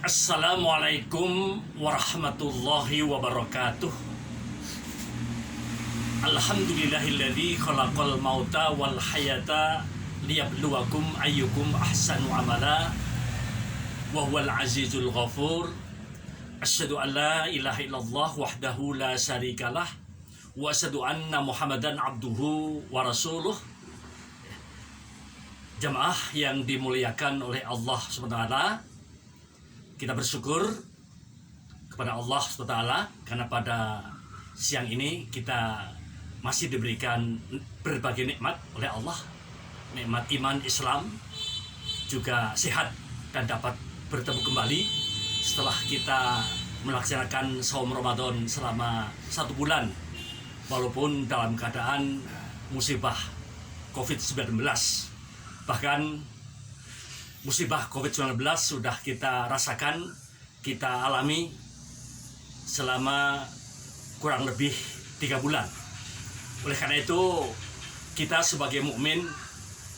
Assalamualaikum warahmatullahi wabarakatuh. Alhamdulillahilladzi khalaqal mauta wal hayata liyabluwakum ayyukum ahsanu amala wa huwal azizul ghafur. Asyhadu an la ilaha illallah wahdahu la syarikalah wa asyhadu anna Muhammadan abduhu wa rasuluh. Jamaah yang dimuliakan oleh Allah SWT, kita bersyukur kepada Allah SWT karena pada siang ini kita masih diberikan berbagai nikmat oleh Allah. Nikmat iman Islam, juga sehat dan dapat bertemu kembali setelah kita melaksanakan saum Ramadan selama 1 bulan, walaupun dalam keadaan musibah COVID-19. Bahkan musibah COVID-19 sudah kita rasakan, kita alami selama kurang lebih 3 bulan. Oleh karena itu, kita sebagai mukmin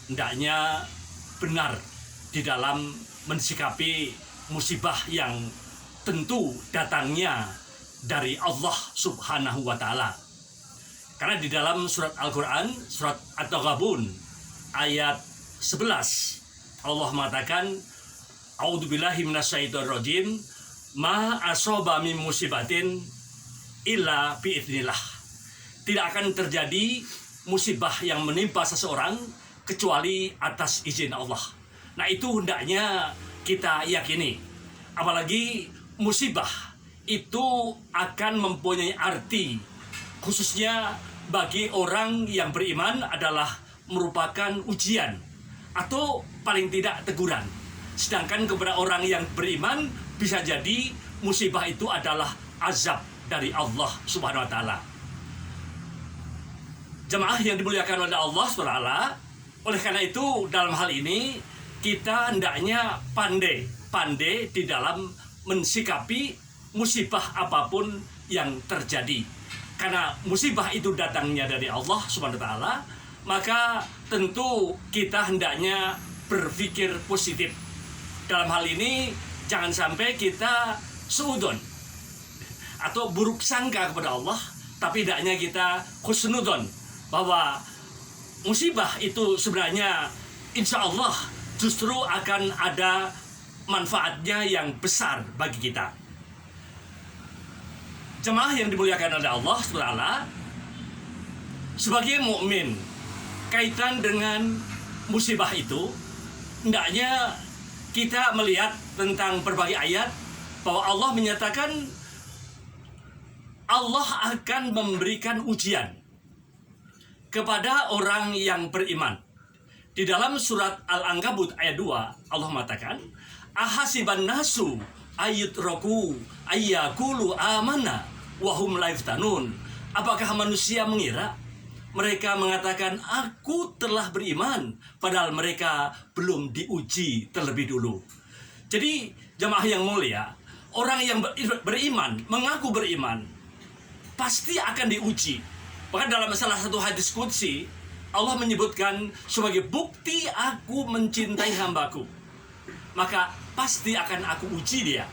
hendaknya benar di dalam mensikapi musibah yang tentu datangnya dari Allah Subhanahu wa Ta'ala. Karena di dalam surat Al-Quran, surat At-Taghabun ayat 11, Allah mengatakan, A'udzubillahi minasyaitonirrajim, ma asoba min musibatin illa biidznillah. Tidak akan terjadi musibah yang menimpa seseorang kecuali atas izin Allah. Nah, itu hendaknya kita yakini. Apalagi musibah itu akan mempunyai arti, khususnya bagi orang yang beriman adalah merupakan ujian atau paling tidak teguran. Sedangkan kepada orang yang beriman bisa jadi musibah itu adalah azab dari Allah Subhanahu wa Ta'ala. Jemaah yang dimuliakan oleh Allah SWT, oleh karena itu dalam hal ini kita hendaknya pandai di dalam mensikapi musibah apapun yang terjadi. Karena musibah itu datangnya dari Allah Subhanahu wa Ta'ala, maka tentu kita hendaknya berpikir positif. Dalam hal ini jangan sampai kita suudon atau buruk sangka kepada Allah, tapi hendaknya kita husnudon, bahwa musibah itu sebenarnya insya Allah justru akan ada manfaatnya yang besar bagi kita. Jemaah yang dimuliakan oleh Allah SWT, sebagai mukmin, kaitan dengan musibah itu, hendaknya kita melihat tentang berbagai ayat bahwa Allah menyatakan Allah akan memberikan ujian kepada orang yang beriman. Di dalam surat Al-Ankabut ayat 2, Allah mengatakan, ahasiban nasu ayyutraku ayyakulu amana wahum la yaftanun. Apakah manusia mengira mereka mengatakan aku telah beriman, padahal mereka belum diuji terlebih dulu. Jadi jemaah yang mulia, orang yang beriman, mengaku beriman, pasti akan diuji. Bahkan dalam salah satu hadis qudsi, Allah menyebutkan sebagai bukti aku mencintai hambaku, maka pasti akan aku uji dia.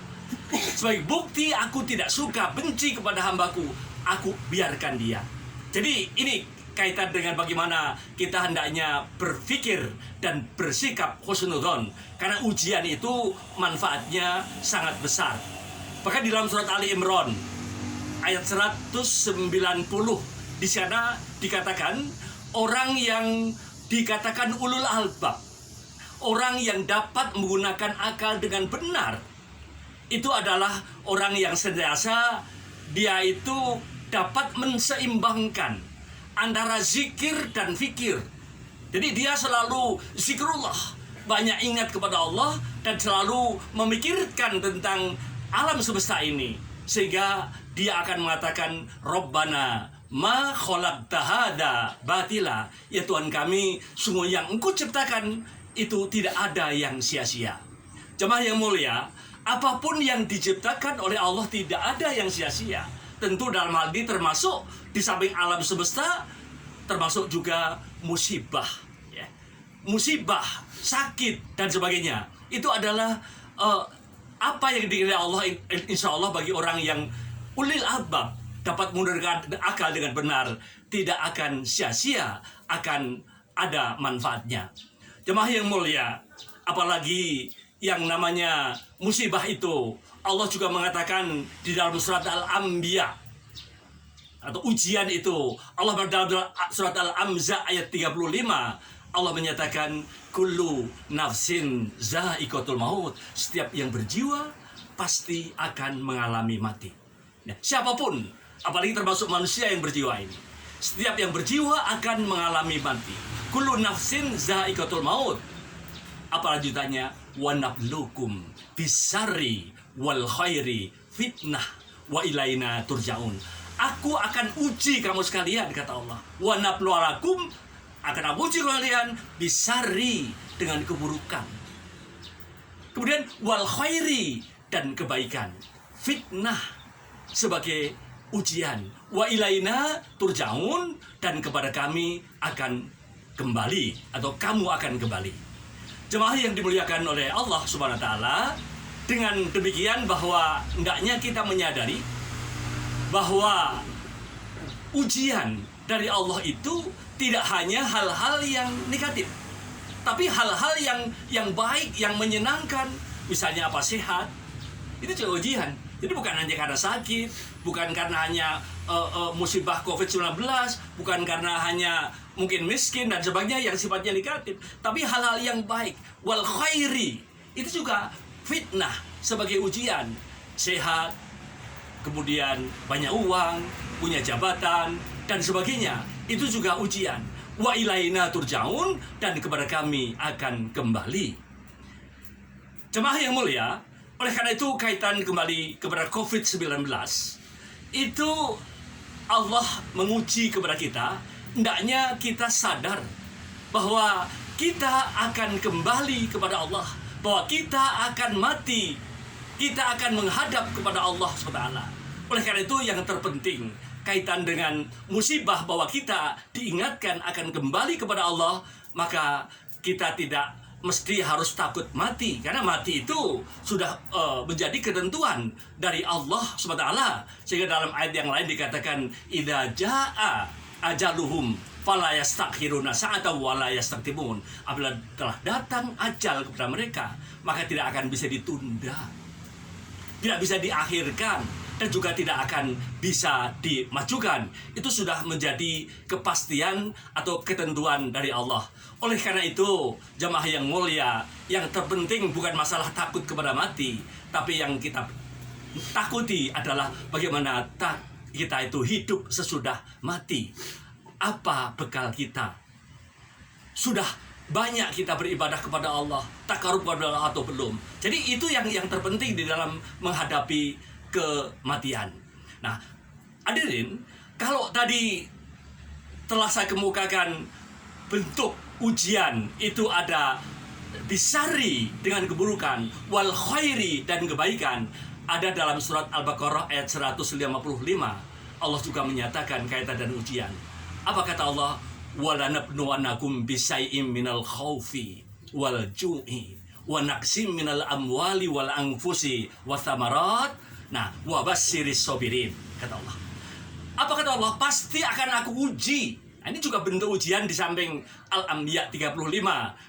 Sebagai bukti aku tidak suka, benci kepada hambaku, aku biarkan dia. Jadi ini kaitan dengan bagaimana kita hendaknya berpikir dan bersikap husnudzon, karena ujian itu manfaatnya sangat besar. Bahkan di dalam surat Ali Imran ayat 190, di sana dikatakan orang yang dikatakan ulul albab, orang yang dapat menggunakan akal dengan benar, itu adalah orang yang senantiasa dia itu dapat menseimbangkan antara zikir dan fikir. Jadi dia selalu zikrullah, banyak ingat kepada Allah dan selalu memikirkan tentang alam semesta ini, sehingga dia akan mengatakan Rabbana ma khalaqta hadza batila, ya Tuhan kami, semua yang Engkau ciptakan itu tidak ada yang sia-sia. Jemaah yang mulia, apapun yang diciptakan oleh Allah tidak ada yang sia-sia. Tentu dalam hal ini termasuk di samping alam semesta, termasuk juga musibah, musibah, sakit dan sebagainya. Itu adalah Apa yang diinginkan Allah, insya Allah bagi orang yang ulil albab, dapat menggunakan akal dengan benar, tidak akan sia-sia, akan ada manfaatnya. Jemaah yang mulia, apalagi yang namanya musibah itu, Allah juga mengatakan di dalam surat Al-Anbiya, atau ujian itu, Allah dalam surat Al-Hamzah ayat 35, Allah menyatakan kullu nafsin za'iqatul maut, setiap yang berjiwa pasti akan mengalami mati. Nah, siapapun, apalagi termasuk manusia yang berjiwa ini, setiap yang berjiwa akan mengalami mati. Kullu nafsin za'iqatul maut. Apa lanjutannya? Wa nablukum bisarri wal khairi fitnah wa ilaina turja'un. Aku akan uji kamu sekalian, kata Allah. Wa nablualakum, akan aku uji kalian bisarri, dengan keburukan. Kemudian wal khairi, dan kebaikan. Fitnah sebagai ujian. Wa ilaina turja'un, dan kepada kami akan kembali, atau kamu akan kembali. Jemaah yang dimuliakan oleh Allah Subhanahu wa taala, dengan demikian bahwa hendaknya kita menyadari bahwa ujian dari Allah itu tidak hanya hal-hal yang negatif, tapi hal-hal yang baik, yang menyenangkan. Misalnya apa? Sehat, itu juga ujian. Jadi bukan hanya karena sakit, bukan karena hanya musibah COVID-19, bukan karena hanya mungkin miskin dan sebagainya yang sifatnya negatif, tapi hal-hal yang baik. Wal khairi, itu juga fitnah sebagai ujian. Sehat, kemudian banyak uang, punya jabatan, dan sebagainya, itu juga ujian. Wa ilaina turja'un, dan kepada kami akan kembali. Jemaah yang mulia, oleh karena itu kaitan kembali kepada COVID-19, itu Allah menguji kepada kita, hendaknya kita sadar bahwa kita akan kembali kepada Allah, bahwa kita akan mati, kita akan menghadap kepada Allah SWT. Oleh karena itu yang terpenting kaitan dengan musibah, bahwa kita diingatkan akan kembali kepada Allah, maka kita tidak mesti harus takut mati, karena mati itu sudah menjadi ketentuan dari Allah SWT. Sehingga dalam ayat yang lain dikatakan idza jaa ajaluhum fala yastakhiruna sa'atan wa la yastaqdimun. Apabila telah datang ajal kepada mereka, maka tidak akan bisa ditunda, tidak bisa diakhirkan, dan juga tidak akan bisa dimajukan. Itu sudah menjadi kepastian atau ketentuan dari Allah. Oleh karena itu, jamaah yang mulia, yang terpenting bukan masalah takut kepada mati, tapi yang kita takuti adalah bagaimana kita itu hidup sesudah mati. Apa bekal kita? Sudah banyak kita beribadah kepada Allah, takarub kepada Allah atau belum? Jadi itu yang terpenting di dalam menghadapi kematian. Nah, hadirin, kalau tadi telah saya kemukakan bentuk ujian itu ada bisari dengan keburukan, wal khairi dan kebaikan, ada dalam surat Al-Baqarah ayat 155. Allah juga menyatakan kaitan dan ujian. Apa kata Allah? Walanabnuwannakum bisai'im minal khaufi wal ju'i wa naqsim minal amwali wal anfusi wathamarat. Nah, wabassiris sabirin, kata Allah. Apa kata Allah? Pasti akan aku uji. Nah, ini juga bentuk ujian di samping Al-Anbiya 35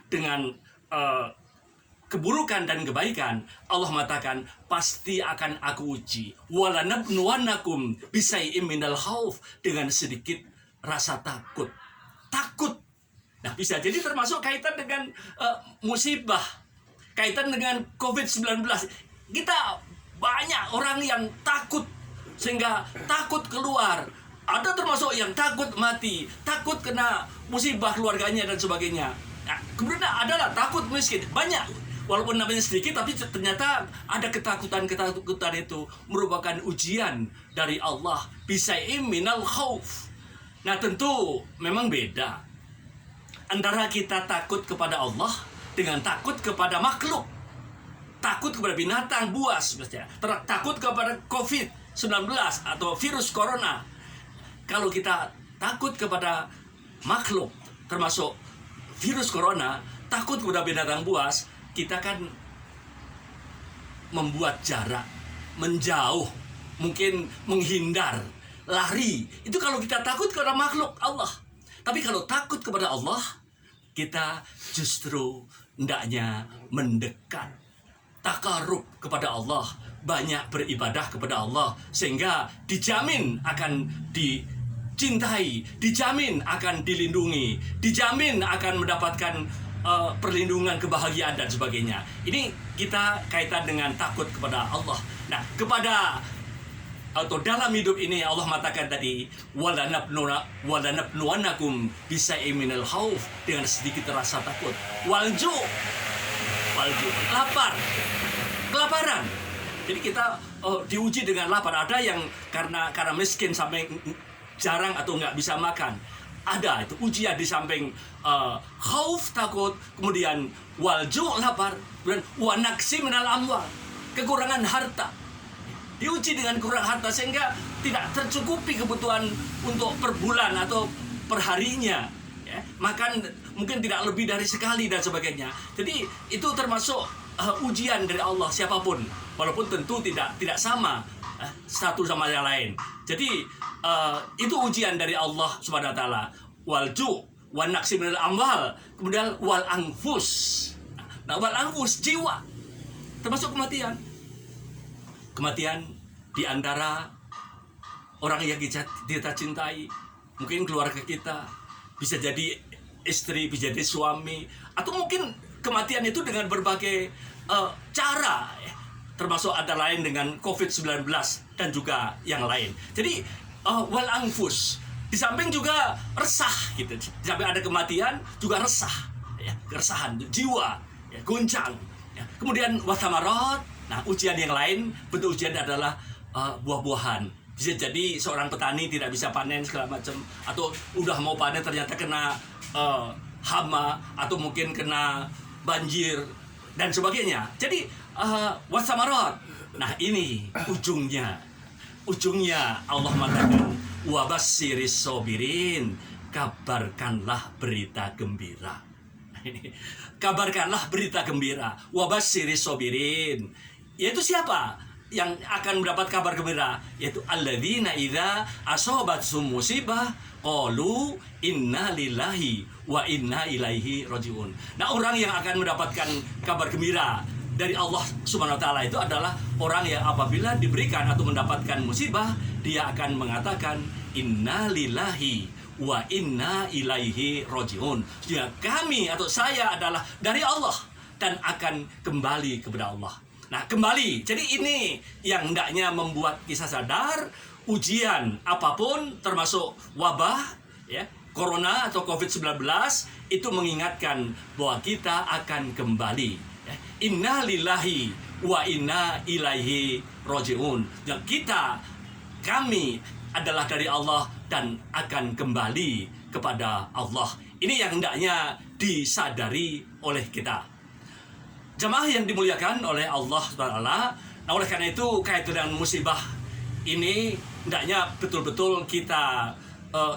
dengan keburukan dan kebaikan. Allah mengatakan pasti akan aku uji. Walanabnuwannakum bisai'im minal khauf, dengan sedikit rasa takut. Takut. Nah, bisa jadi termasuk kaitan dengan musibah, kaitan dengan COVID-19. Kita banyak orang yang takut, sehingga takut keluar. Ada termasuk yang takut mati, takut kena musibah keluarganya dan sebagainya. Nah, kemudian adalah takut miskin. Banyak, walaupun namanya sedikit, tapi ternyata ada ketakutan itu merupakan ujian dari Allah. Bisai'im minal khauf. Nah, tentu memang beda antara kita takut kepada Allah dengan takut kepada makhluk. Takut kepada binatang buas, takut kepada COVID-19 atau virus corona. Kalau kita takut kepada makhluk, termasuk virus corona, takut kepada binatang buas, kita kan membuat jarak, menjauh, mungkin menghindar, lari. Itu kalau kita takut kepada makhluk Allah. Tapi kalau takut kepada Allah, kita justru hendaknya mendekat, takarub kepada Allah, banyak beribadah kepada Allah, sehingga dijamin akan dicintai, dijamin akan dilindungi, dijamin akan mendapatkan perlindungan, kebahagiaan dan sebagainya. Ini kita kaitan dengan takut kepada Allah. Nah, kepada atau dalam hidup ini Allah mengatakan tadi, walanabluwannakum bisa'im minal khauf, dengan sedikit rasa takut, walju, lapar, kelaparan. Jadi kita diuji dengan lapar. Ada yang karena miskin sampai jarang atau nggak bisa makan. Ada itu ujian di samping khauf, takut, kemudian walju, lapar, kemudian wanaksi minal amwal, kekurangan harta. Diuji dengan kurang harta sehingga tidak tercukupi kebutuhan untuk per bulan atau per harinya, ya. Makan mungkin tidak lebih dari sekali dan sebagainya. Jadi itu termasuk ujian dari Allah siapapun, walaupun tentu tidak sama satu sama yang lain. Jadi itu ujian dari Allah Subhanahu wa taala. Walju, wan naqsi minal amwal, kemudian wal anfus. Nah, wal anfus, jiwa, termasuk kematian. Kematian di antara orang yang kita cintai, mungkin keluarga kita, bisa jadi istri, bisa jadi suami, atau mungkin kematian itu dengan berbagai cara, termasuk ada lain dengan COVID-19 dan juga yang lain. Jadi wal anfus, di samping juga resah gitu. Di samping ada kematian juga resah, ya, keresahan jiwa, ya, goncang, ya. Kemudian wasamarat. Nah, ujian yang lain, bentuk ujian adalah buah-buahan. Bisa jadi seorang petani tidak bisa panen segala macam, atau udah mau panen ternyata kena hama, atau mungkin kena banjir dan sebagainya. Jadi wasamarat. Nah, ini ujungnya Allah mengatakan wabassiris sobirin, kabarkanlah berita gembira. Kabarkanlah berita gembira, wabassiris sobirin. Yaitu siapa yang akan mendapat kabar gembira? Yaitu alladzina idza asobatsum musibah qalu inna lillahi wa inna ilaihi rajiun. Nah, orang yang akan mendapatkan kabar gembira dari Allah Subhanahu wa taala itu adalah orang yang apabila diberikan atau mendapatkan musibah, dia akan mengatakan inna lillahi wa inna ilaihi rajiun. Sehingga kami atau saya adalah dari Allah dan akan kembali kepada Allah. Nah, kembali. Jadi ini yang hendaknya membuat kita sadar, ujian apapun termasuk wabah, ya, corona atau COVID-19, itu mengingatkan bahwa kita akan kembali. Ya. Inna lillahi wa inna ilaihi rajiun. Dan kami adalah dari Allah dan akan kembali kepada Allah. Ini yang hendaknya disadari oleh kita. Jemaah yang dimuliakan oleh Allah SWT. Nah, oleh karena itu kaitan dengan musibah ini hendaknya betul-betul kita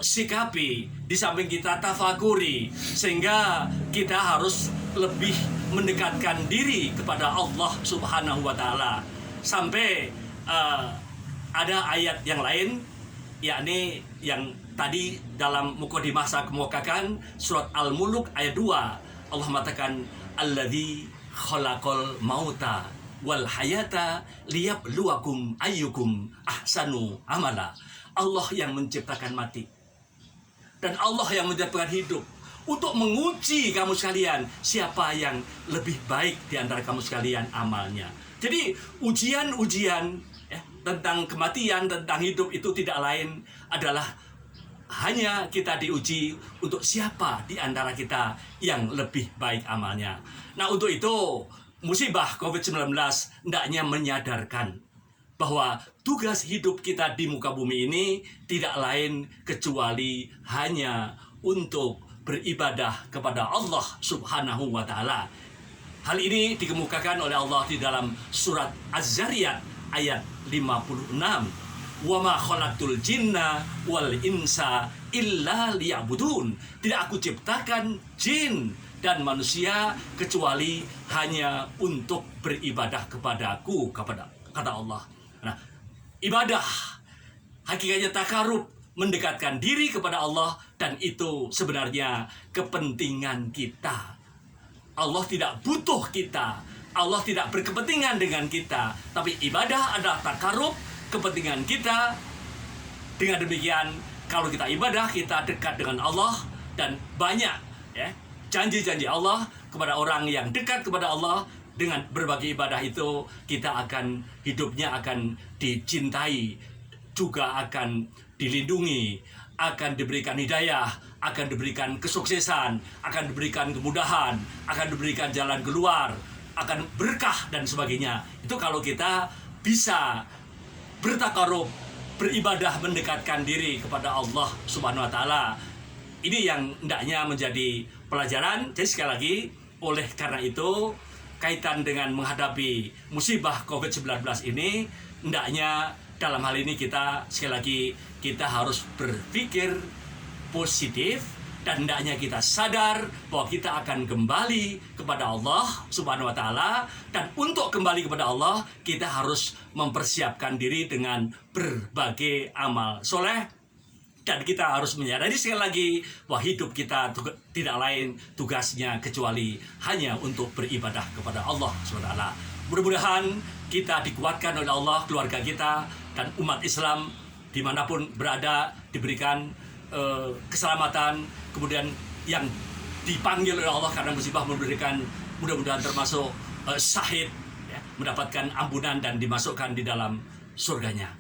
sikapi, di samping kita tafakuri, sehingga kita harus lebih mendekatkan diri kepada Allah Subhanahu wa taala. Sampai ada ayat yang lain, yakni yang tadi dalam mukadimah saya kemukakan, surat Al-Mulk ayat 2, Allah mengatakan alladzi khalaqal mauta wal hayata liyabluwakum ayyukum ahsanu amala. Allah yang menciptakan mati dan Allah yang menciptakan hidup untuk menguji kamu sekalian, siapa yang lebih baik di antara kamu sekalian amalnya. Jadi ujian-ujian tentang kematian, tentang hidup itu tidak lain adalah hanya kita diuji untuk siapa di antara kita yang lebih baik amalnya. Nah, untuk itu musibah COVID-19 hendaknya menyadarkan bahwa tugas hidup kita di muka bumi ini tidak lain kecuali hanya untuk beribadah kepada Allah Subhanahu wa taala. Hal ini dikemukakan oleh Allah di dalam surat Az-Zariyat ayat 56. Wa ma khalaqtul jinna wal insa illa liya'budun. Tidak aku ciptakan jin dan manusia kecuali hanya untuk beribadah kepadaku, kata Allah. Nah, ibadah hakikatnya takarub, mendekatkan diri kepada Allah, dan itu sebenarnya kepentingan kita. Allah tidak butuh kita, Allah tidak berkepentingan dengan kita, tapi ibadah adalah takarub, kepentingan kita. Dengan demikian, kalau kita ibadah, kita dekat dengan Allah, dan banyak ya janji-janji Allah kepada orang yang dekat kepada Allah. Dengan berbagai ibadah itu, kita akan hidupnya akan dicintai, juga akan dilindungi, akan diberikan hidayah, akan diberikan kesuksesan, akan diberikan kemudahan, akan diberikan jalan keluar, akan berkah dan sebagainya. Itu kalau kita bisa bertakarub, beribadah, mendekatkan diri kepada Allah Subhanahu wa taala. Ini yang hendaknya menjadi pelajaran. Jadi sekali lagi, oleh karena itu, kaitan dengan menghadapi musibah COVID-19 ini, hendaknya dalam hal ini kita sekali lagi kita harus berpikir positif, dan hendaknya kita sadar bahwa kita akan kembali kepada Allah Subhanahu wa taala, dan untuk kembali kepada Allah kita harus mempersiapkan diri dengan berbagai amal soleh. Dan kita harus menyadari sekali lagi bahwa hidup kita tidak lain tugasnya kecuali hanya untuk beribadah kepada Allah SWT. Mudah-mudahan kita dikuatkan oleh Allah, keluarga kita, dan umat Islam dimanapun berada diberikan keselamatan. Kemudian yang dipanggil oleh Allah karena musibah memberikan, mudah-mudahan termasuk syahid, ya, mendapatkan ampunan dan dimasukkan di dalam surganya.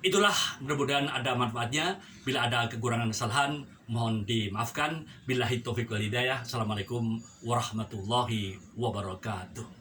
Itulah, mudah-mudahan ada manfaatnya. Bila ada kekurangan kesalahan, mohon dimaafkan. Billahi taufiq wal hidayah. Assalamualaikum warahmatullahi wabarakatuh.